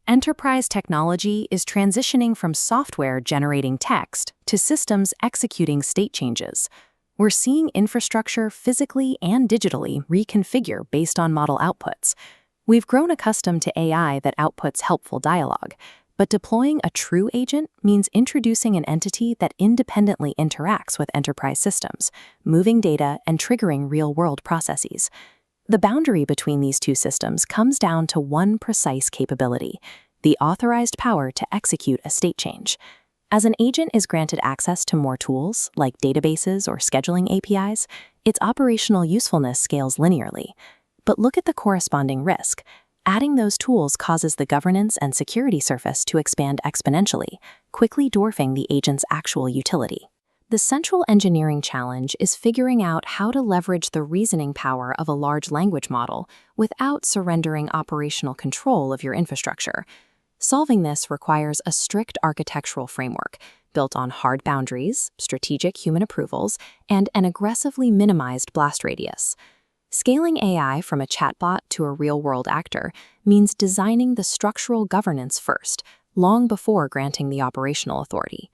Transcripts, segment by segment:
Enterprise technology is transitioning from software generating text to systems executing state changes. We're seeing infrastructure physically and digitally reconfigure based on model outputs. We've grown accustomed to AI that outputs helpful dialogue, but deploying a true agent means introducing an entity that independently interacts with enterprise systems, moving data and triggering real-world processes. The boundary between these two systems comes down to one precise capability: the authorized power to execute a state change. As an agent is granted access to more tools, like databases or scheduling APIs, its operational usefulness scales linearly. But look at the corresponding risk. Adding those tools causes the governance and security surface to expand exponentially, quickly dwarfing the agent's actual utility. The central engineering challenge is figuring out how to leverage the reasoning power of a large language model without surrendering operational control of your infrastructure. Solving this requires a strict architectural framework built on hard boundaries, strategic human approvals, and an aggressively minimized blast radius. Scaling AI from a chatbot to a real-world actor means designing the structural governance first, long before granting the operational authority.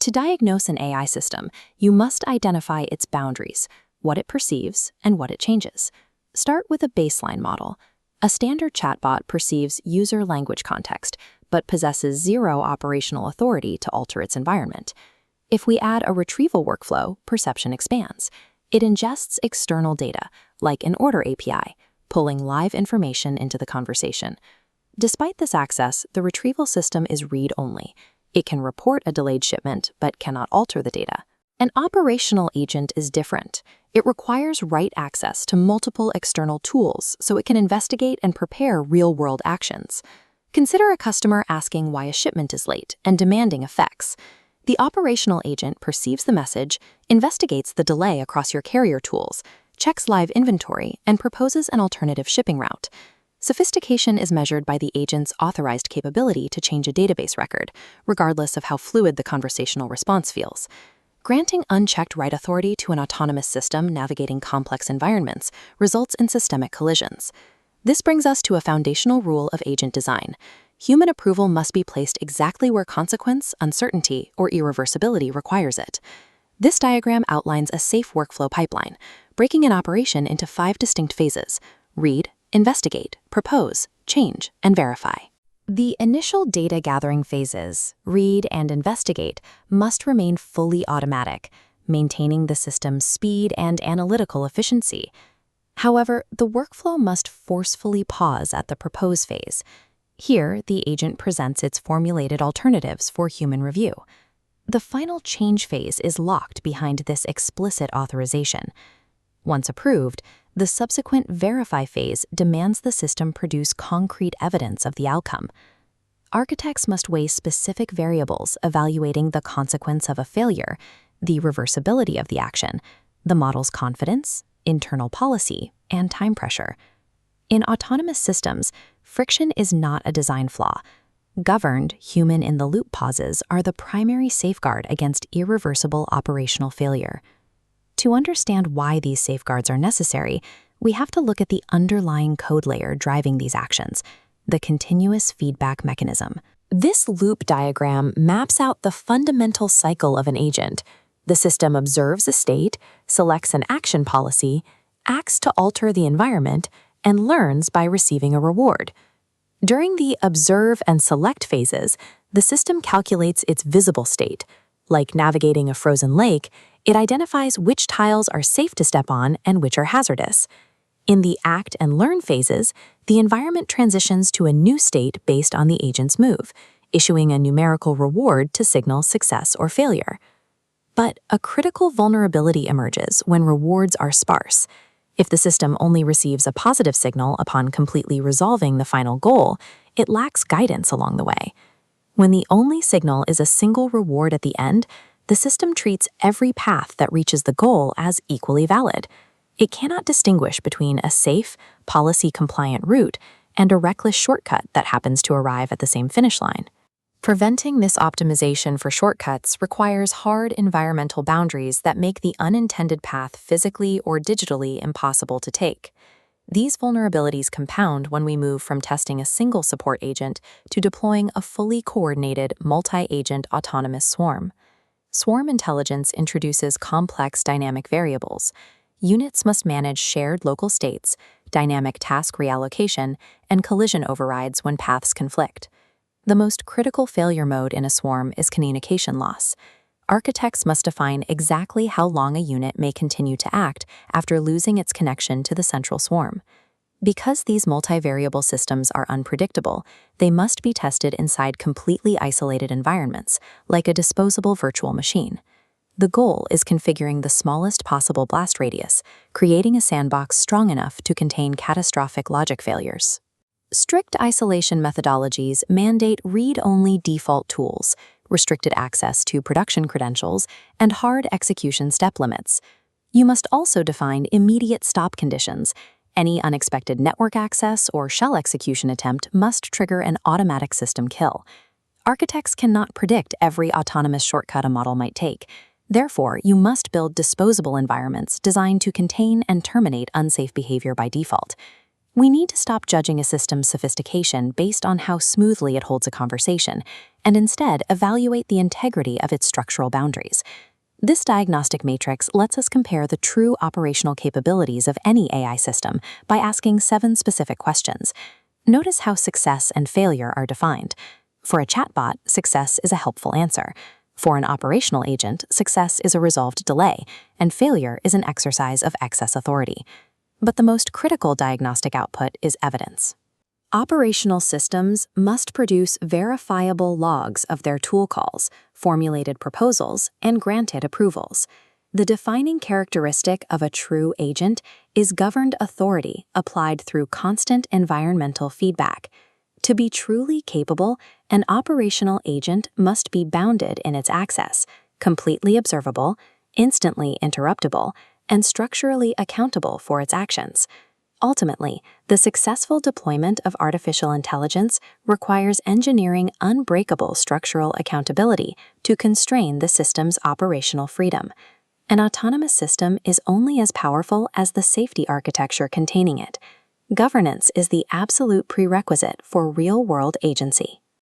To diagnose an AI system, you must identify its boundaries, what it perceives, and what it changes. Start with a baseline model. A standard chatbot perceives user language context, but possesses zero operational authority to alter its environment. If we add a retrieval workflow, perception expands. It ingests external data, like an order API, pulling live information into the conversation. Despite this access, the retrieval system is read-only. It can report a delayed shipment, but cannot alter the data. An operational agent is different. It requires write access to multiple external tools so it can investigate and prepare real-world actions. Consider a customer asking why a shipment is late and demanding effects. The operational agent perceives the message, investigates the delay across your carrier tools, checks live inventory, and proposes an alternative shipping route. Sophistication is measured by the agent's authorized capability to change a database record, regardless of how fluid the conversational response feels. Granting unchecked write authority to an autonomous system navigating complex environments results in systemic collisions. This brings us to a foundational rule of agent design. Human approval must be placed exactly where consequence, uncertainty, or irreversibility requires it. This diagram outlines a safe workflow pipeline, breaking an operation into 5 distinct phases: read, investigate, propose, change, and verify. The initial data gathering phases, read and investigate, must remain fully automatic, maintaining the system's speed and analytical efficiency. However, the workflow must forcefully pause at the propose phase. Here, the agent presents its formulated alternatives for human review. The final change phase is locked behind this explicit authorization. Once approved, the subsequent verify phase demands the system produce concrete evidence of the outcome. Architects must weigh specific variables evaluating the consequence of a failure, the reversibility of the action, the model's confidence, internal policy, and time pressure. In autonomous systems, friction is not a design flaw. Governed, human-in-the-loop pauses are the primary safeguard against irreversible operational failure. To understand why these safeguards are necessary, we have to look at the underlying code layer driving these actions, the continuous feedback mechanism. This loop diagram maps out the fundamental cycle of an agent. The system observes a state, selects an action policy, acts to alter the environment, and learns by receiving a reward. During the observe and select phases, the system calculates its visible state. Like navigating a frozen lake, it identifies which tiles are safe to step on and which are hazardous. In the act and learn phases, the environment transitions to a new state based on the agent's move, issuing a numerical reward to signal success or failure. But a critical vulnerability emerges when rewards are sparse. If the system only receives a positive signal upon completely resolving the final goal, it lacks guidance along the way. When the only signal is a single reward at the end, the system treats every path that reaches the goal as equally valid. It cannot distinguish between a safe, policy-compliant route and a reckless shortcut that happens to arrive at the same finish line. Preventing this optimization for shortcuts requires hard environmental boundaries that make the unintended path physically or digitally impossible to take. These vulnerabilities compound when we move from testing a single support agent to deploying a fully coordinated, multi-agent autonomous swarm. Swarm intelligence introduces complex dynamic variables. Units must manage shared local states, dynamic task reallocation, and collision overrides when paths conflict. The most critical failure mode in a swarm is communication loss. Architects must define exactly how long a unit may continue to act after losing its connection to the central swarm. Because these multivariable systems are unpredictable, they must be tested inside completely isolated environments, like a disposable virtual machine. The goal is configuring the smallest possible blast radius, creating a sandbox strong enough to contain catastrophic logic failures. Strict isolation methodologies mandate read-only default tools, restricted access to production credentials, and hard execution step limits. You must also define immediate stop conditions. Any unexpected network access or shell execution attempt must trigger an automatic system kill. Architects cannot predict every autonomous shortcut a model might take. Therefore, you must build disposable environments designed to contain and terminate unsafe behavior by default. We need to stop judging a system's sophistication based on how smoothly it holds a conversation, and instead evaluate the integrity of its structural boundaries. This diagnostic matrix lets us compare the true operational capabilities of any AI system by asking 7 specific questions. Notice how success and failure are defined. For a chatbot, success is a helpful answer. For an operational agent, success is a resolved delay, and failure is an exercise of excess authority. But the most critical diagnostic output is evidence. Operational systems must produce verifiable logs of their tool calls, formulated proposals, and granted approvals. The defining characteristic of a true agent is governed authority applied through constant environmental feedback. To be truly capable, an operational agent must be bounded in its access, completely observable, instantly interruptible, and structurally accountable for its actions. Ultimately, the successful deployment of artificial intelligence requires engineering unbreakable structural accountability to constrain the system's operational freedom. An autonomous system is only as powerful as the safety architecture containing it. Governance is the absolute prerequisite for real-world agency.